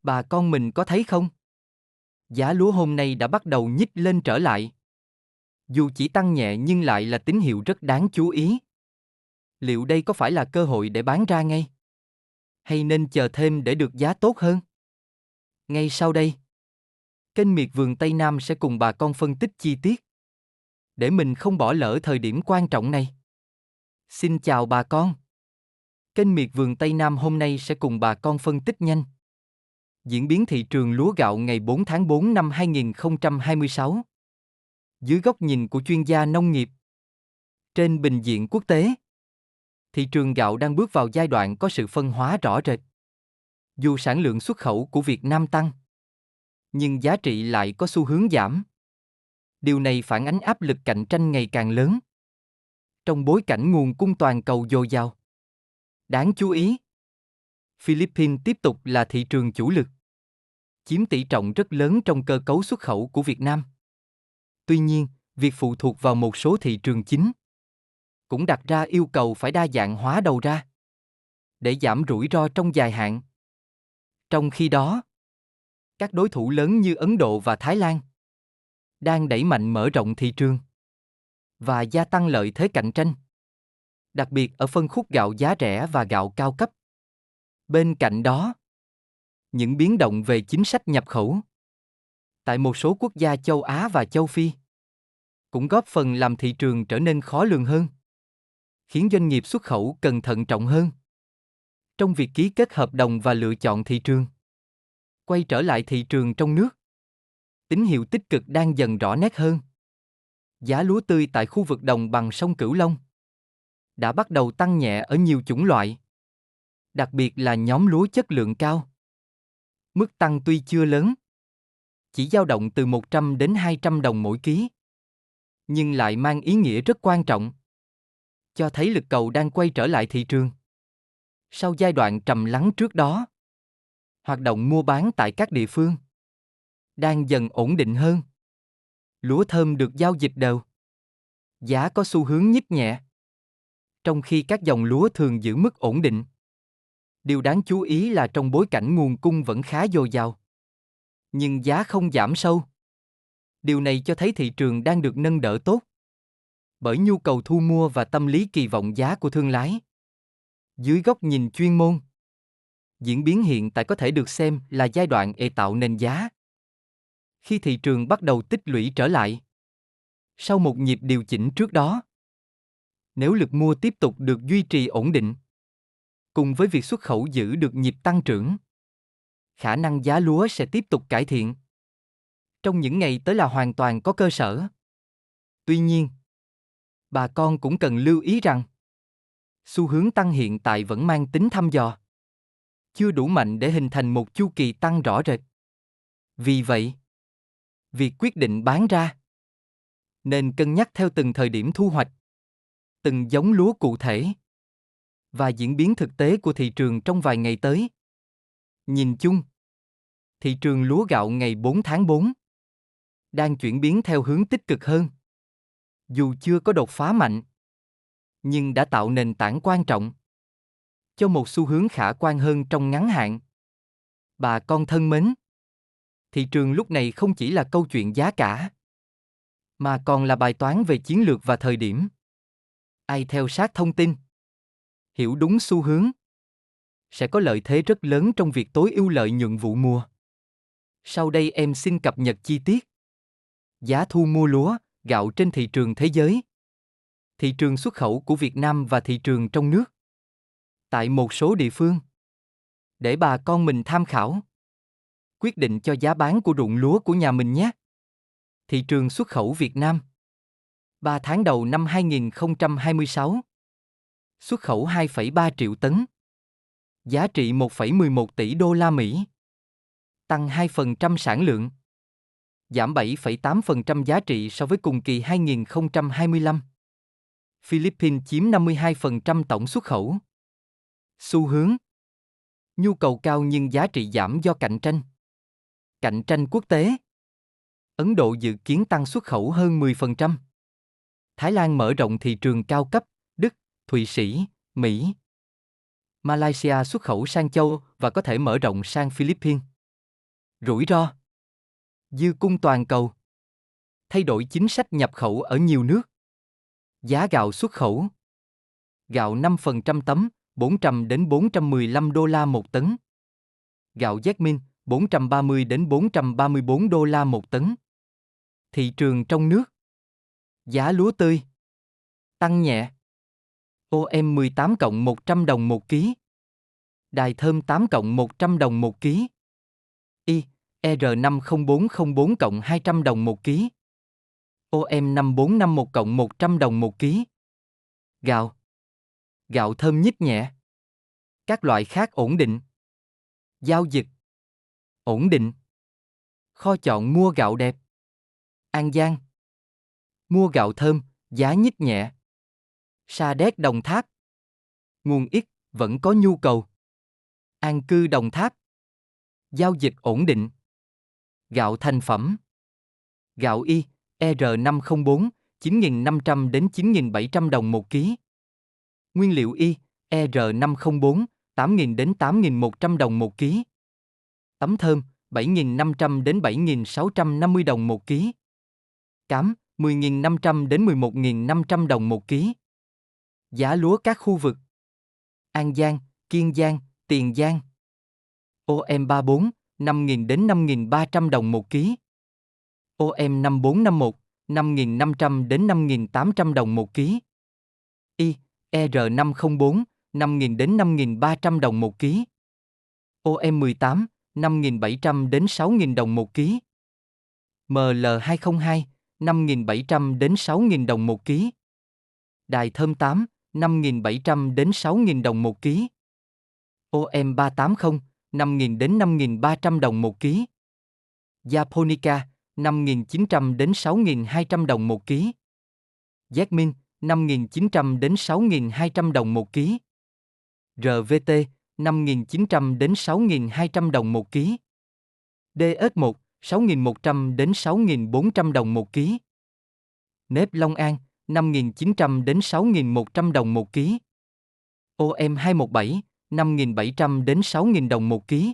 Bà con mình có thấy không? Giá lúa hôm nay đã bắt đầu nhích lên trở lại. Dù chỉ tăng nhẹ nhưng lại là tín hiệu rất đáng chú ý. Liệu đây có phải là cơ hội để bán ra ngay? Hay nên chờ thêm để được giá tốt hơn? Ngay sau đây, kênh Miệt Vườn Tây Nam sẽ cùng bà con phân tích chi tiết, để mình không bỏ lỡ thời điểm quan trọng này. Xin chào bà con. Kênh Miệt Vườn Tây Nam hôm nay sẽ cùng bà con phân tích nhanh diễn biến thị trường lúa gạo ngày 4 tháng 4 năm 2026. Dưới góc nhìn của chuyên gia nông nghiệp. Trên bình diện quốc tế, thị trường gạo đang bước vào giai đoạn có sự phân hóa rõ rệt. Dù sản lượng xuất khẩu của Việt Nam tăng, nhưng giá trị lại có xu hướng giảm. Điều này phản ánh áp lực cạnh tranh ngày càng lớn. Trong bối cảnh nguồn cung toàn cầu dồi dào. Đáng chú ý, Philippines tiếp tục là thị trường chủ lực, chiếm tỷ trọng rất lớn trong cơ cấu xuất khẩu của Việt Nam. Tuy nhiên, việc phụ thuộc vào một số thị trường chính cũng đặt ra yêu cầu phải đa dạng hóa đầu ra để giảm rủi ro trong dài hạn. Trong khi đó, các đối thủ lớn như Ấn Độ và Thái Lan đang đẩy mạnh mở rộng thị trường và gia tăng lợi thế cạnh tranh, đặc biệt ở phân khúc gạo giá rẻ và gạo cao cấp. Bên cạnh đó, những biến động về chính sách nhập khẩu tại một số quốc gia châu Á và châu Phi cũng góp phần làm thị trường trở nên khó lường hơn, khiến doanh nghiệp xuất khẩu cần thận trọng hơn trong việc ký kết hợp đồng và lựa chọn thị trường. Quay trở lại thị trường trong nước, tín hiệu tích cực đang dần rõ nét hơn. Giá lúa tươi tại khu vực đồng bằng sông Cửu Long đã bắt đầu tăng nhẹ ở nhiều chủng loại, đặc biệt là nhóm lúa chất lượng cao. Mức tăng tuy chưa lớn, chỉ dao động từ 100 đến 200 đồng mỗi ký, nhưng lại mang ý nghĩa rất quan trọng, cho thấy lực cầu đang quay trở lại thị trường. Sau giai đoạn trầm lắng trước đó, hoạt động mua bán tại các địa phương đang dần ổn định hơn. Lúa thơm được giao dịch đều, giá có xu hướng nhích nhẹ, trong khi các dòng lúa thường giữ mức ổn định. Điều đáng chú ý là trong bối cảnh nguồn cung vẫn khá dồi dào, nhưng giá không giảm sâu. Điều này cho thấy thị trường đang được nâng đỡ tốt bởi nhu cầu thu mua và tâm lý kỳ vọng giá của thương lái. Dưới góc nhìn chuyên môn, diễn biến hiện tại có thể được xem là giai đoạn tạo nền giá. Khi thị trường bắt đầu tích lũy trở lại sau một nhịp điều chỉnh trước đó, nếu lực mua tiếp tục được duy trì ổn định, cùng với việc xuất khẩu giữ được nhịp tăng trưởng, khả năng giá lúa sẽ tiếp tục cải thiện trong những ngày tới là hoàn toàn có cơ sở. Tuy nhiên, bà con cũng cần lưu ý rằng xu hướng tăng hiện tại vẫn mang tính thăm dò, chưa đủ mạnh để hình thành một chu kỳ tăng rõ rệt. Vì vậy, việc quyết định bán ra nên cân nhắc theo từng thời điểm thu hoạch, từng giống lúa cụ thể và diễn biến thực tế của thị trường trong vài ngày tới. Nhìn chung, thị trường lúa gạo ngày 4 tháng 4 đang chuyển biến theo hướng tích cực hơn. Dù chưa có đột phá mạnh, nhưng đã tạo nền tảng quan trọng cho một xu hướng khả quan hơn trong ngắn hạn. Bà con thân mến, thị trường lúc này không chỉ là câu chuyện giá cả, mà còn là bài toán về chiến lược và thời điểm. Ai theo sát thông tin, hiểu đúng xu hướng, sẽ có lợi thế rất lớn trong việc tối ưu lợi nhuận vụ mùa. Sau đây em xin cập nhật chi tiết giá thu mua lúa, gạo trên thị trường thế giới, thị trường xuất khẩu của Việt Nam và thị trường trong nước tại một số địa phương, để bà con mình tham khảo, quyết định cho giá bán của ruộng lúa của nhà mình nhé. Thị trường xuất khẩu Việt Nam 3 tháng đầu năm 2026, xuất khẩu 2,3 triệu tấn, giá trị 1,11 tỷ đô la Mỹ, tăng 2% sản lượng, giảm 7,8% giá trị so với cùng kỳ 2025. Philippines chiếm 52% tổng xuất khẩu. Xu hướng: nhu cầu cao nhưng giá trị giảm do cạnh tranh. Cạnh tranh quốc tế: Ấn Độ dự kiến tăng xuất khẩu hơn 10%. Thái Lan mở rộng thị trường cao cấp, Đức, Thụy Sĩ, Mỹ. Malaysia xuất khẩu sang châu và có thể mở rộng sang Philippines. Rủi ro. Dư cung toàn cầu. Thay đổi chính sách nhập khẩu ở nhiều nước. Giá gạo xuất khẩu. Gạo 5% tấm, 400 đến 415 đô la một tấn. Gạo Jasmine, 430 đến 434 đô la một tấn. Thị trường trong nước. Giá lúa tươi tăng nhẹ. OM 18 cộng 100 đồng một ký. Đài thơm 8 cộng 100 đồng một ký. Y, R50404 cộng 200 đồng một ký. OM 5451 cộng 100 đồng một ký. Gạo. Gạo thơm nhích nhẹ. Các loại khác ổn định. Giao dịch. Ổn định. Kho chọn mua gạo đẹp. An Giang. Mua gạo thơm, giá nhích nhẹ. Sa Đéc Đồng Tháp. Nguồn ít, vẫn có nhu cầu. An Cư Đồng Tháp. Giao dịch ổn định. Gạo thành phẩm. Gạo Y, R504, 9.500 đến 9.700 đồng một ký. Nguyên liệu Y, R504, 8.000 đến 8.100 đồng một ký. Tấm thơm, 7.500 đến 7.650 đồng một ký. Cám, 10.500 đến 11.500 đồng một ký. Giá lúa các khu vực. An Giang, Kiên Giang, Tiền Giang. OM34, 5.000 đến 5.300 đồng một ký. OM5451, 5.500 đến 5.800 đồng một ký. Y, R504, 5.000 đến 5.300 đồng một ký. OM18, 5.700 đến 6.000 đồng một ký. ML202, 5.700 đến 6.000 đồng một ký. Đài thơm 8, 5.700 đến 6.000 đồng một ký. OM380, 5.000 đến 5.300 đồng một ký. Japonica, 5.900 đến 6.200 đồng một ký. Jasmine, 5.900 đến 6.200 đồng một ký. RVT, 5.900 đến 6.200 đồng một ký. DS1, 6.100 đến 6.400 đồng một ký. Nếp Long An, 5.900 đến 6.100 đồng một ký. OM217, 5.700 đến 6.000 đồng một ký.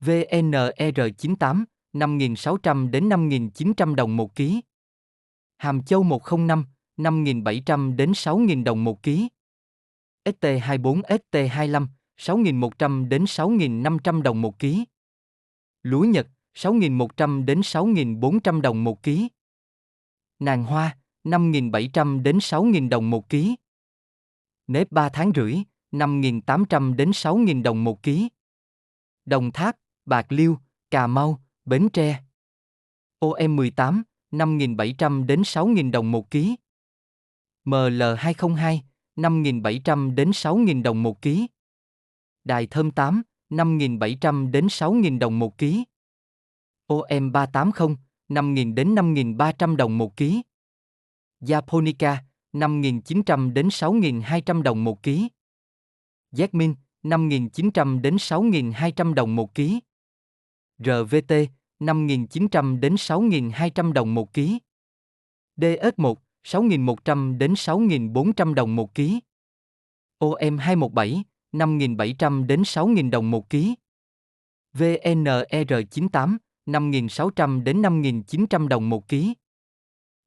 VNR98, 5.600 đến 5.900 đồng một ký. Hàm Châu 105, 5.700 đến 6.000 đồng một ký. ST24 ST25, 6.100 đến 6.500 đồng một ký. Lúa Nhật, 6.100 đến 6.400 đồng một ký. Nàng Hoa, 5.700 đến 6.000 đồng một ký. Nếp 3 tháng rưỡi, 5.800 đến 6.000 đồng một ký. Đồng Tháp, Bạc Liêu, Cà Mau, Bến Tre. OM18, 5.700 đến 6.000 đồng một ký. ML202, 5.700 đến 6.000 đồng một ký. Đài thơm 8, 5.700 đến 6.000 đồng một ký. OM380, 5.000 đến 5.300 đồng một ký. Japonica, 5.900 đến 6.200 đồng một ký. Jasmine, 5.900 đến 6.200 đồng một ký. RVT, 5.900 đến 6.200 đồng một ký. DS1, 6.100 đến 6.400 đồng một ký. OM217, 5.700 đến 6.000 đồng một ký. VNR98, 5.600 đến 5.900 đồng một ký.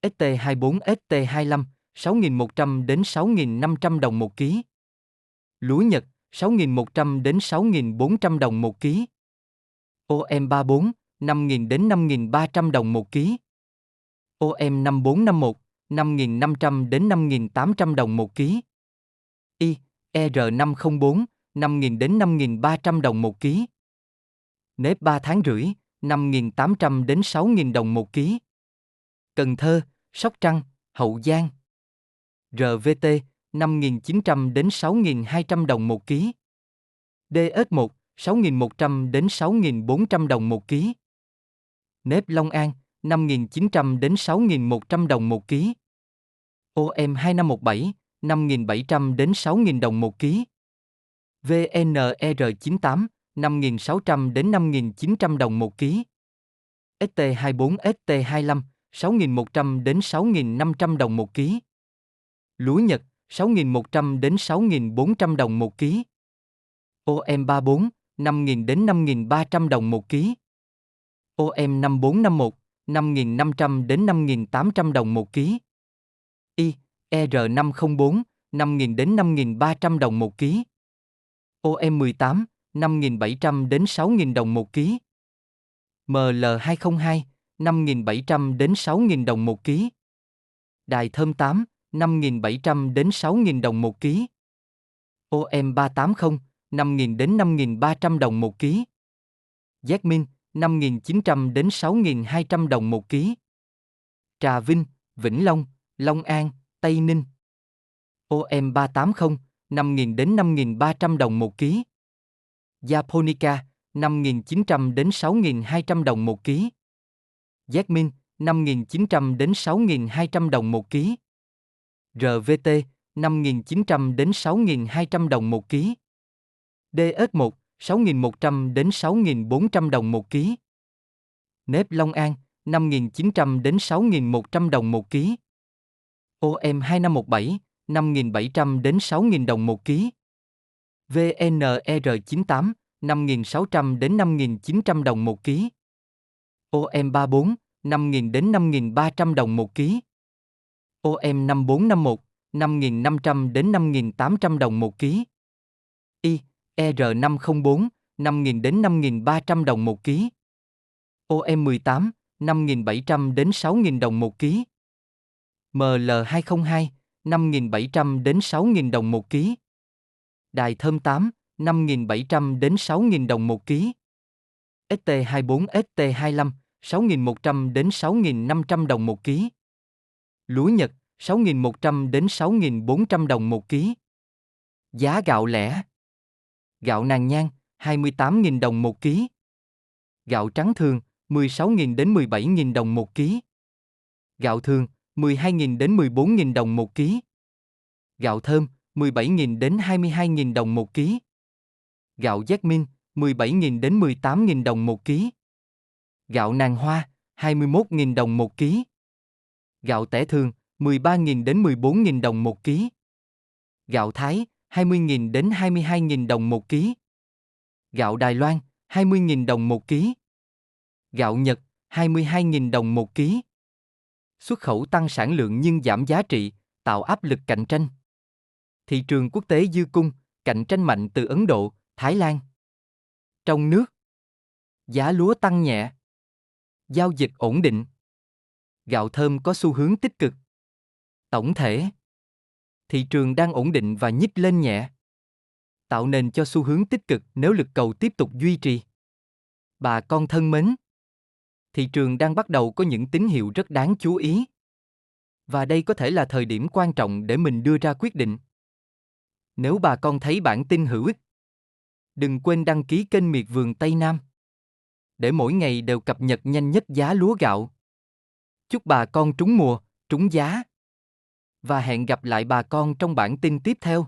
ST24 ST25, 6.100 đến 6.500 đồng một ký. Lúa Nhật, 6.100 đến 6.400 đồng một ký. OM34, 5.000 đến 5.300 đồng một ký. OM5451, 5.500 đến 5.800 đồng một ký. Y, R504, 5.000 đến 5.300 đồng một ký. Nếp 3 tháng rưỡi, 5.800 đến 6.000 đồng một ký. Cần Thơ, Sóc Trăng, Hậu Giang. RVT, 5.900 đến 6.200 đồng một ký. DS1, 6.100 đến 6.400 đồng một ký. Nếp Long An, 5.900 đến 6.100 đồng một ký. OM2517, 5.700 đến 6.000 đồng một ký. VNR98, 5.600 đến 5.900 đồng một ký. ST24 ST25, 6.100 đến 6.500 đồng một ký. Lúa Nhật, 6.100 đến 6.400 đồng một ký. OM34, 5.000 đến 5.300 đồng một ký. OM 5451, 5.500 đến 5.800 đồng một ký. Y, ER504, 5.000 đến 5.300 đồng một ký. OM18, 5.700 đến 6.000 đồng một ký. ML202, 5.700 đến 6.000 đồng một ký. Đài thơm 8, 5.700 đến 6.000 đồng một ký. OM380, 5.000 đến 5.300 đồng một ký. Jasmine, 5.900 đến 6.200 đồng một ký. Trà Vinh, Vĩnh Long, Long An, Tây Ninh. OM380, 5.000 đến 5.300 đồng một ký. Japonica, 5.900 đến 6.200 đồng một ký. Jasmine, 5.900 đến 6.200 đồng một ký. RVT, 5.900 đến 6.200 đồng một ký. DS1, 6.100 đến 6.400 đồng một ký. Nếp Long An, 5.900 đến 6.100 đồng một ký. OM2517, 5.700 đến 6.000 đồng một ký. VNR98, 5.600 đến 5.900 đồng một ký. OM34, 5.000 đến 5.300 đồng một ký. OM5451, 5.500 đến 5.800 đồng một ký. Y, ER504, 5.000 đến 5.300 đồng một ký. OM18, 5.700 đến 6.000 đồng một ký. ML202, 5.700 đến 6.000 đồng một ký. Đài thơm 8, 5.700 đến 6.000 đồng một ký. ST24 ST25, 6.100 đến 6.500 đồng một ký. Lúa Nhật, 6.100 đến 6.400 đồng một ký. Giá gạo lẻ. Gạo Nàn Nhang, 28.000 đồng một ký. Gạo trắng thường, 16.000 đến 17.000 đồng một ký. Gạo thường, 12.000 đến 14.000 đồng một ký. Gạo thơm, 17.000 đến 22.000 đồng một ký. Gạo Jasmine, 17.000 đến 18.000 đồng một ký. Gạo Nàng Hoa, 21.000 đồng một ký. Gạo tẻ thường, 13.000 đến 14.000 đồng một ký. Gạo Thái, 20.000 đến 22.000 đồng một ký. Gạo Đài Loan, 20.000 đồng một ký. Gạo Nhật, 22.000 đồng một ký. Xuất khẩu tăng sản lượng nhưng giảm giá trị, tạo áp lực cạnh tranh. Thị trường quốc tế dư cung, cạnh tranh mạnh từ Ấn Độ, Thái Lan. Trong nước, giá lúa tăng nhẹ. Giao dịch ổn định. Gạo thơm có xu hướng tích cực. Tổng thể, thị trường đang ổn định và nhích lên nhẹ, tạo nền cho xu hướng tích cực nếu lực cầu tiếp tục duy trì. Bà con thân mến, thị trường đang bắt đầu có những tín hiệu rất đáng chú ý. Và đây có thể là thời điểm quan trọng để mình đưa ra quyết định. Nếu bà con thấy bản tin hữu ích, đừng quên đăng ký kênh Miệt Vườn Tây Nam để mỗi ngày đều cập nhật nhanh nhất giá lúa gạo. Chúc bà con trúng mùa, trúng giá. Và hẹn gặp lại bà con trong bản tin tiếp theo.